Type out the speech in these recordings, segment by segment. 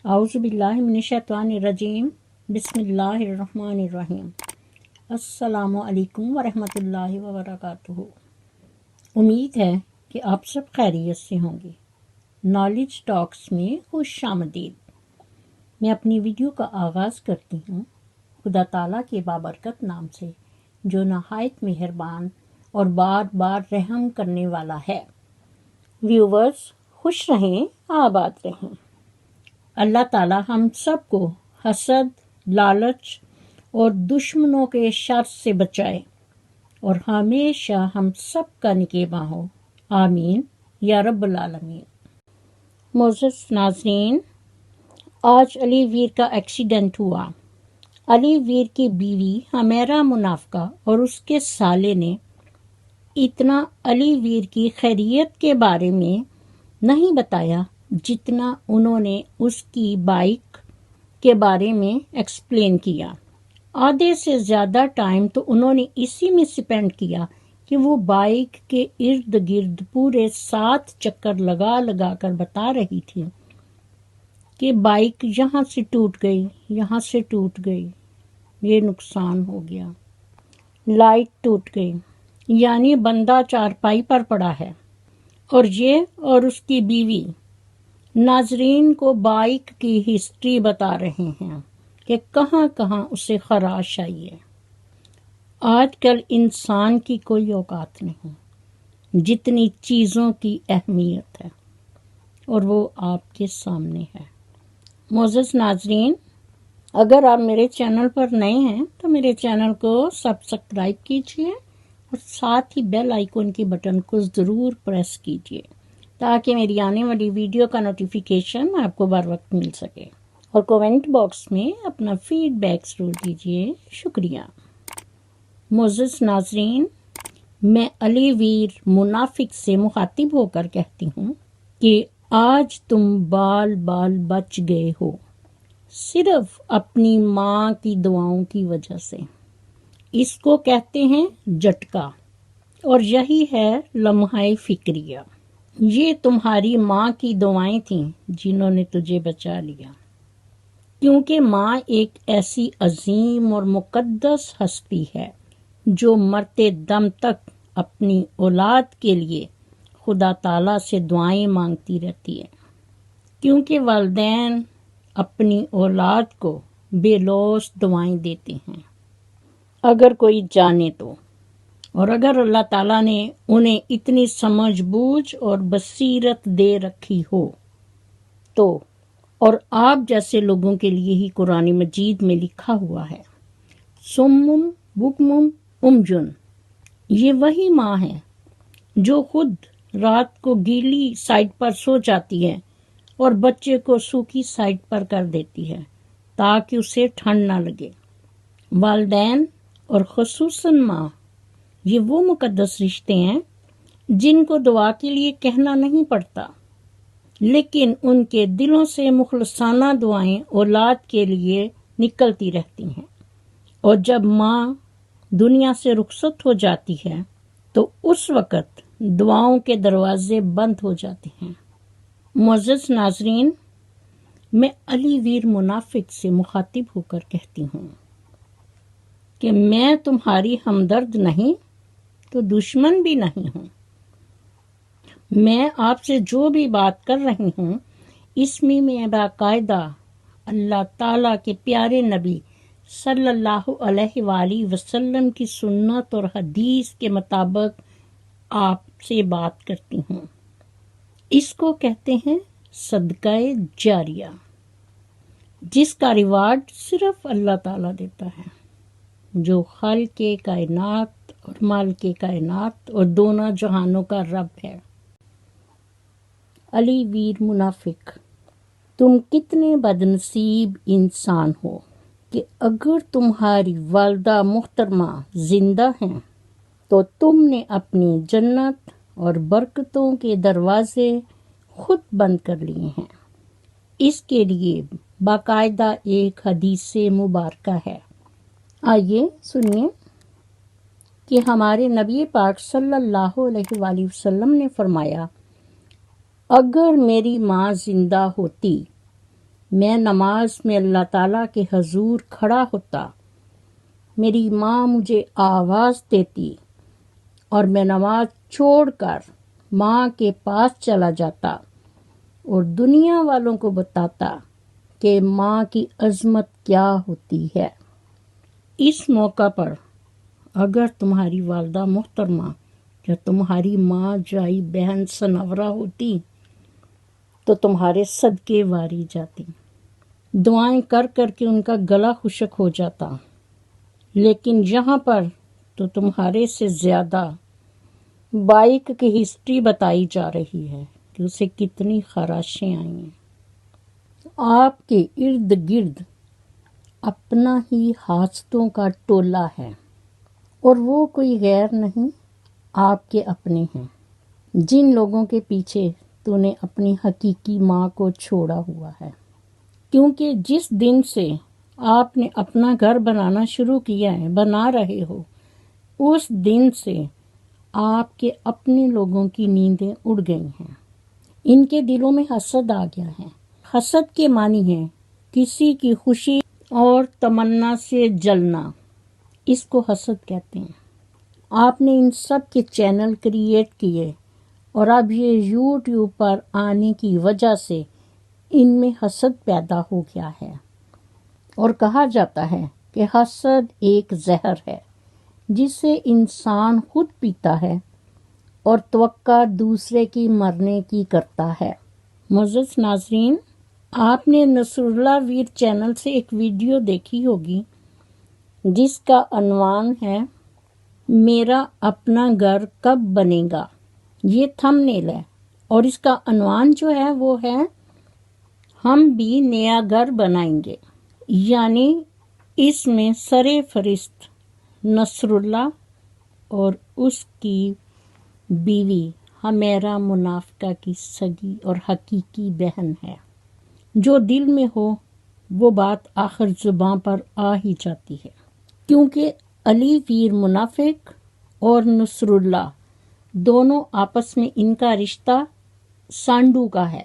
اعوذ باللہ من الشیطان الرجیم، بسم اللہ الرحمن الرحیم۔ السلام علیکم ورحمۃ اللہ وبرکاتہ۔ امید ہے کہ آپ سب خیریت سے ہوں گے۔ نالج ٹاکس میں خوش آمدید۔ میں اپنی ویڈیو کا آغاز کرتی ہوں خدا تعالیٰ کے بابرکت نام سے، جو نہایت مہربان اور بار بار رحم کرنے والا ہے۔ ویورز خوش رہیں، آباد رہیں۔ اللہ تعالیٰ ہم سب کو حسد، لالچ اور دشمنوں کے شر سے بچائے اور ہمیشہ ہم سب کا نگہباں ہو، آمین یا رب العالمین۔ معزز ناظرین، آج علی ویر کا ایکسیڈنٹ ہوا۔ علی ویر کی بیوی حمیرہ منافقہ اور اس کے سالے نے اتنا علی ویر کی خیریت کے بارے میں نہیں بتایا جتنا انہوں نے اس کی بائک کے بارے میں ایکسپلین کیا۔ آدھے سے زیادہ ٹائم تو انہوں نے اسی میں سپینڈ کیا کہ وہ بائک کے ارد گرد پورے 7 چکر لگا لگا کر بتا رہی تھی کہ بائک یہاں سے ٹوٹ گئی، یہاں سے ٹوٹ گئی، یہ نقصان ہو گیا، لائٹ ٹوٹ گئی، یعنی بندہ چارپائی پر پڑا ہے، اور یہ اور اس کی بیوی ناظرین کو بائک کی ہسٹری بتا رہے ہیں کہ کہاں کہاں اسے خراش آئی ہے۔ آج کل انسان کی کوئی اوقات نہیں جتنی چیزوں کی اہمیت ہے، اور وہ آپ کے سامنے ہے۔ معزز ناظرین، اگر آپ میرے چینل پر نئے ہیں تو میرے چینل کو سبسکرائب کیجیے اور ساتھ ہی بیل آئیکن کی بٹن کو ضرور پریس کیجیے تاکہ میری آنے والی ویڈیو کا نوٹیفیکیشن آپ کو بر وقت مل سکے، اور کومنٹ باکس میں اپنا فیڈ بیک ضرور دیجیے۔ شکریہ۔ معزز ناظرین، میں علی ویر منافق سے مخاطب ہو کر کہتی ہوں کہ آج تم بال بال بچ گئے ہو، صرف اپنی ماں کی دعاؤں کی وجہ سے۔ اس کو کہتے ہیں جھٹکا، اور یہی ہے لمحہ فکریہ۔ یہ تمہاری ماں کی دعائیں تھیں جنہوں نے تجھے بچا لیا، کیونکہ ماں ایک ایسی عظیم اور مقدس ہستی ہے جو مرتے دم تک اپنی اولاد کے لیے خدا تعالیٰ سے دعائیں مانگتی رہتی ہے، کیونکہ والدین اپنی اولاد کو بے لوث دعائیں دیتے ہیں اگر کوئی جانے تو، اور اگر اللہ تعالیٰ نے انہیں اتنی سمجھ بوجھ اور بصیرت دے رکھی ہو تو۔ اور آپ جیسے لوگوں کے لیے ہی قرآن مجید میں لکھا ہوا ہے، سمم بکمم امجن، یہ وہی ماں ہے جو خود رات کو گیلی سائڈ پر سو جاتی ہے اور بچے کو سوکھی سائڈ پر کر دیتی ہے تاکہ اسے ٹھنڈ نہ لگے۔ والدین اور خصوصاً ماں، یہ وہ مقدس رشتے ہیں جن کو دعا کے لیے کہنا نہیں پڑتا، لیکن ان کے دلوں سے مخلصانہ دعائیں اولاد کے لیے نکلتی رہتی ہیں، اور جب ماں دنیا سے رخصت ہو جاتی ہے تو اس وقت دعاؤں کے دروازے بند ہو جاتے ہیں۔ معزز ناظرین، میں علی ویر منافق سے مخاطب ہو کر کہتی ہوں کہ میں تمہاری ہمدرد نہیں تو دشمن بھی نہیں ہوں۔ میں آپ سے جو بھی بات کر رہی ہوں اس میں باقاعدہ اللہ تعالیٰ کے پیارے نبی صلی اللہ علیہ وآلہ وسلم کی سنت اور حدیث کے مطابق آپ سے بات کرتی ہوں۔ اس کو کہتے ہیں صدقہ جاریہ، جس کا ریوارڈ صرف اللہ تعالیٰ دیتا ہے، جو خالق کائنات اور مالک کائنات اور دونوں جہانوں کا رب ہے۔ علی ویر منافق، تم کتنے بدنصیب انسان ہو کہ اگر تمہاری والدہ محترمہ زندہ ہیں تو تم نے اپنی جنت اور برکتوں کے دروازے خود بند کر لیے ہیں۔ اس کے لیے باقاعدہ ایک حدیث مبارکہ ہے، آئیے سنیے کہ ہمارے نبی پاک صلی اللہ علیہ وآلہ وسلم نے فرمایا، اگر میری ماں زندہ ہوتی میں نماز میں اللہ تعالیٰ کے حضور کھڑا ہوتا، میری ماں مجھے آواز دیتی اور میں نماز چھوڑ کر ماں کے پاس چلا جاتا اور دنیا والوں کو بتاتا کہ ماں کی عظمت کیا ہوتی ہے۔ اس موقع پر اگر تمہاری والدہ محترمہ یا تمہاری ماں جائی بہن سنورا ہوتی تو تمہارے صدقے واری جاتی، دعائیں کر کر کے ان کا گلا خشک ہو جاتا، لیکن یہاں پر تو تمہارے سے زیادہ بائک کی ہسٹری بتائی جا رہی ہے کہ اسے کتنی خراشیں آئی ہیں۔ آپ کے ارد گرد اپنا ہی حاسدوں کا ٹولہ ہے اور وہ کوئی غیر نہیں، آپ کے اپنے ہیں، جن لوگوں کے پیچھے تو نے اپنی حقیقی ماں کو چھوڑا ہوا ہے، کیونکہ جس دن سے آپ نے اپنا گھر بنانا شروع کیا ہے، بنا رہے ہو، اس دن سے آپ کے اپنے لوگوں کی نیندیں اڑ گئی ہیں، ان کے دلوں میں حسد آ گیا ہے۔ حسد کے معنی ہے کسی کی خوشی اور تمنا سے جلنا، اس کو حسد کہتے ہیں۔ آپ نے ان سب کے چینل کریٹ کیے اور اب یہ یوٹیوب پر آنے کی وجہ سے ان میں حسد پیدا ہو گیا ہے، اور کہا جاتا ہے کہ حسد ایک زہر ہے جسے انسان خود پیتا ہے اور توقع دوسرے کی مرنے کی کرتا ہے۔ معزز ناظرین، آپ نے نصر اللہ ویر چینل سے ایک ویڈیو دیکھی ہوگی جس کا عنوان ہے میرا اپنا گھر کب بنے گا، یہ تھمبنیل ہے، اور اس کا عنوان جو ہے وہ ہے ہم بھی نیا گھر بنائیں گے، یعنی اس میں سر فہرست نصر اللہ اور اس کی بیوی حمیرہ منافقہ کی سگی اور حقیقی بہن ہے۔ جو دل میں ہو وہ بات آخر زباں پر آ ہی جاتی ہے، کیونکہ علی ویر منافق اور نصر اللہ دونوں آپس میں ان کا رشتہ سانڈو کا ہے،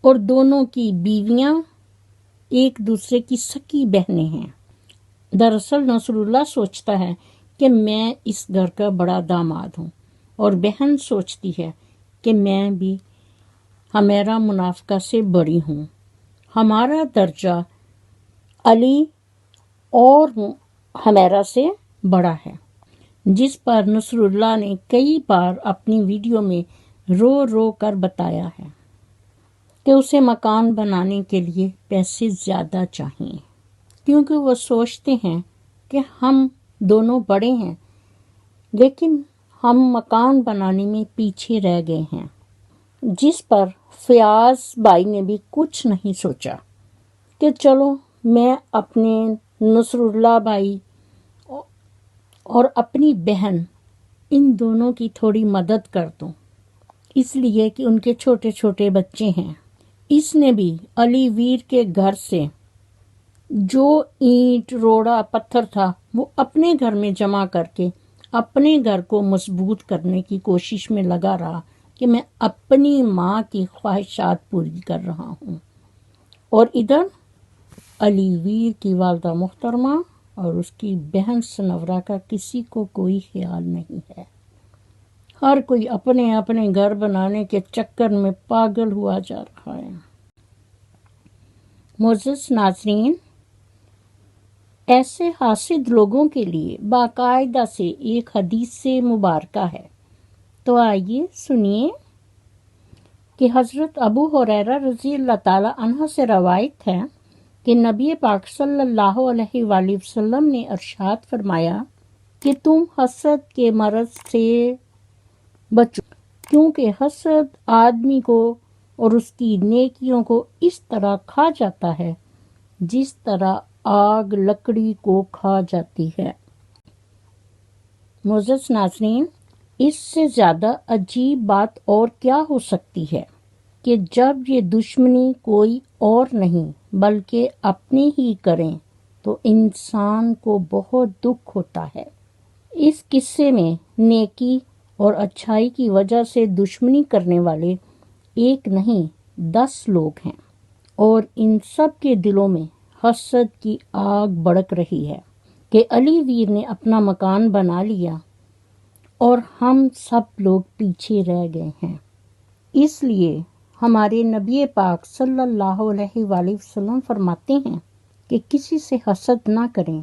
اور دونوں کی بیویاں ایک دوسرے کی سکی بہنیں ہیں۔ دراصل نصر اللہ سوچتا ہے کہ میں اس گھر کا بڑا داماد ہوں، اور بہن سوچتی ہے کہ میں بھی حمیرہ منافقہ سے بڑی ہوں، ہمارا درجہ علی اور حمیرہ سے بڑا ہے، جس پر نصر اللہ نے کئی بار اپنی ویڈیو میں رو رو کر بتایا ہے کہ اسے مکان بنانے کے لیے پیسے زیادہ چاہیے، کیونکہ وہ سوچتے ہیں کہ ہم دونوں بڑے ہیں لیکن ہم مکان بنانے میں پیچھے رہ گئے ہیں، جس پر فیاض بھائی نے بھی کچھ نہیں سوچا کہ چلو میں اپنے نصر اللہ بھائی اور اپنی بہن ان دونوں کی تھوڑی مدد کر دوں، اس لیے کہ ان کے چھوٹے چھوٹے بچے ہیں۔ اس نے بھی علی ویر کے گھر سے جو اینٹ روڑا پتھر تھا وہ اپنے گھر میں جمع کر کے اپنے گھر کو مضبوط کرنے کی کوشش میں لگا رہا کہ میں اپنی ماں کی خواہشات پوری کر رہا ہوں، اور ادھر علی ویر کی والدہ محترمہ اور اس کی بہن سنورا کا کسی کو کوئی خیال نہیں ہے، ہر کوئی اپنے اپنے گھر بنانے کے چکر میں پاگل ہوا جا رہا ہے۔ معزز ناظرین، ایسے حاسد لوگوں کے لیے باقاعدہ سے ایک حدیث مبارکہ ہے، تو آئیے سنیے کہ حضرت ابو ہریرہ رضی اللہ تعالی عنہ سے روایت ہے کہ نبی پاک صلی اللہ علیہ وآلہ وسلم نے ارشاد فرمایا کہ تم حسد کے مرض سے بچو، کیونکہ حسد آدمی کو اور اس کی نیکیوں کو اس طرح کھا جاتا ہے جس طرح آگ لکڑی کو کھا جاتی ہے۔ معزز ناظرین، اس سے زیادہ عجیب بات اور کیا ہو سکتی ہے کہ جب یہ دشمنی کوئی اور نہیں بلکہ اپنی ہی کریں تو انسان کو بہت دکھ ہوتا ہے۔ اس قصے میں نیکی اور اچھائی کی وجہ سے دشمنی کرنے والے ایک نہیں 10 لوگ ہیں، اور ان سب کے دلوں میں حسد کی آگ بڑک رہی ہے کہ علی ویر نے اپنا مکان بنا لیا اور ہم سب لوگ پیچھے رہ گئے ہیں۔ اس لیے ہمارے نبی پاک صلی اللہ علیہ وآلہ وسلم فرماتے ہیں کہ کسی سے حسد نہ کریں،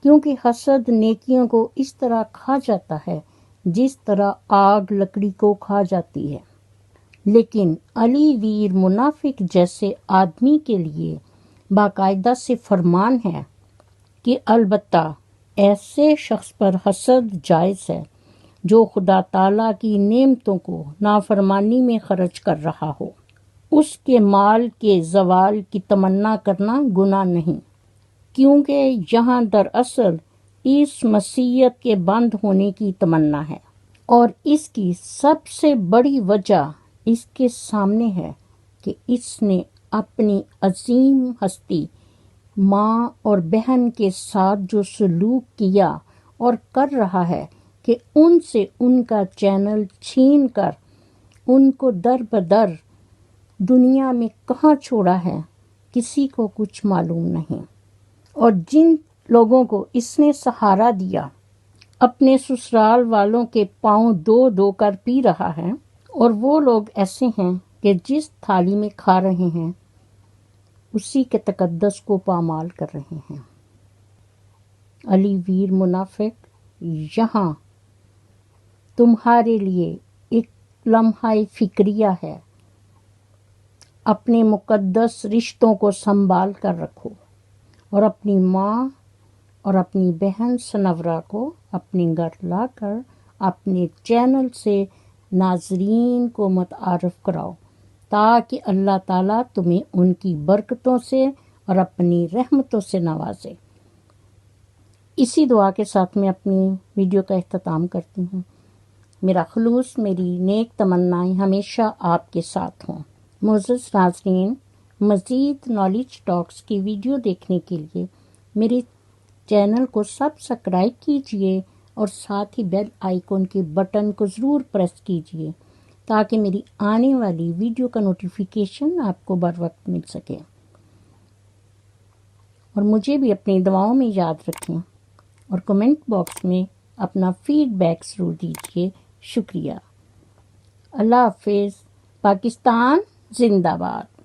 کیونکہ حسد نیکیوں کو اس طرح کھا جاتا ہے جس طرح آگ لکڑی کو کھا جاتی ہے۔ لیکن علی ویر منافق جیسے آدمی کے لیے باقاعدہ سے فرمان ہے کہ البتہ ایسے شخص پر حسد جائز ہے جو خدا تعالیٰ کی نعمتوں کو نافرمانی میں خرچ کر رہا ہو۔ اس کے مال کے زوال کی تمنا کرنا گناہ نہیں، کیونکہ یہاں دراصل اس مسیحیت کے بند ہونے کی تمنا ہے، اور اس کی سب سے بڑی وجہ اس کے سامنے ہے کہ اس نے اپنی عظیم ہستی ماں اور بہن کے ساتھ جو سلوک کیا اور کر رہا ہے کہ ان سے ان کا چینل چھین کر ان کو در بدر دنیا میں کہاں چھوڑا ہے، کسی کو کچھ معلوم نہیں۔ اور جن لوگوں کو اس نے سہارا دیا اپنے سسرال والوں کے پاؤں دو دو کر پی رہا ہے، اور وہ لوگ ایسے ہیں کہ جس تھالی میں کھا رہے ہیں اسی کے تقدس کو پامال کر رہے ہیں۔ علی ویر منافق یہاں تمہارے لیے ایک لمحہ فکریہ ہے۔ اپنے مقدس رشتوں کو سنبھال کر رکھو اور اپنی ماں اور اپنی بہن سنورا کو اپنے گھر لا کر اپنے چینل سے ناظرین کو متعارف کراؤ، تاکہ اللہ تعالیٰ تمہیں ان کی برکتوں سے اور اپنی رحمتوں سے نوازے۔ اسی دعا کے ساتھ میں اپنی ویڈیو کا اختتام کرتی ہوں۔ میرا خلوص، میری نیک تمنائیں ہمیشہ آپ کے ساتھ ہوں۔ معزز ناظرین، مزید نالج ٹاکس کی ویڈیو دیکھنے کے لیے میرے چینل کو سبسکرائب کیجئے اور ساتھ ہی بیل آئیکن کے بٹن کو ضرور پریس کیجئے تاکہ میری آنے والی ویڈیو کا نوٹیفیکیشن آپ کو بر وقت مل سکے۔ اور مجھے بھی اپنی دعاؤں میں یاد رکھیں اور کمنٹ باکس میں اپنا فیڈ بیک ضرور دیجیے۔ شکریہ۔ اللہ حافظ۔ پاکستان زندہ باد۔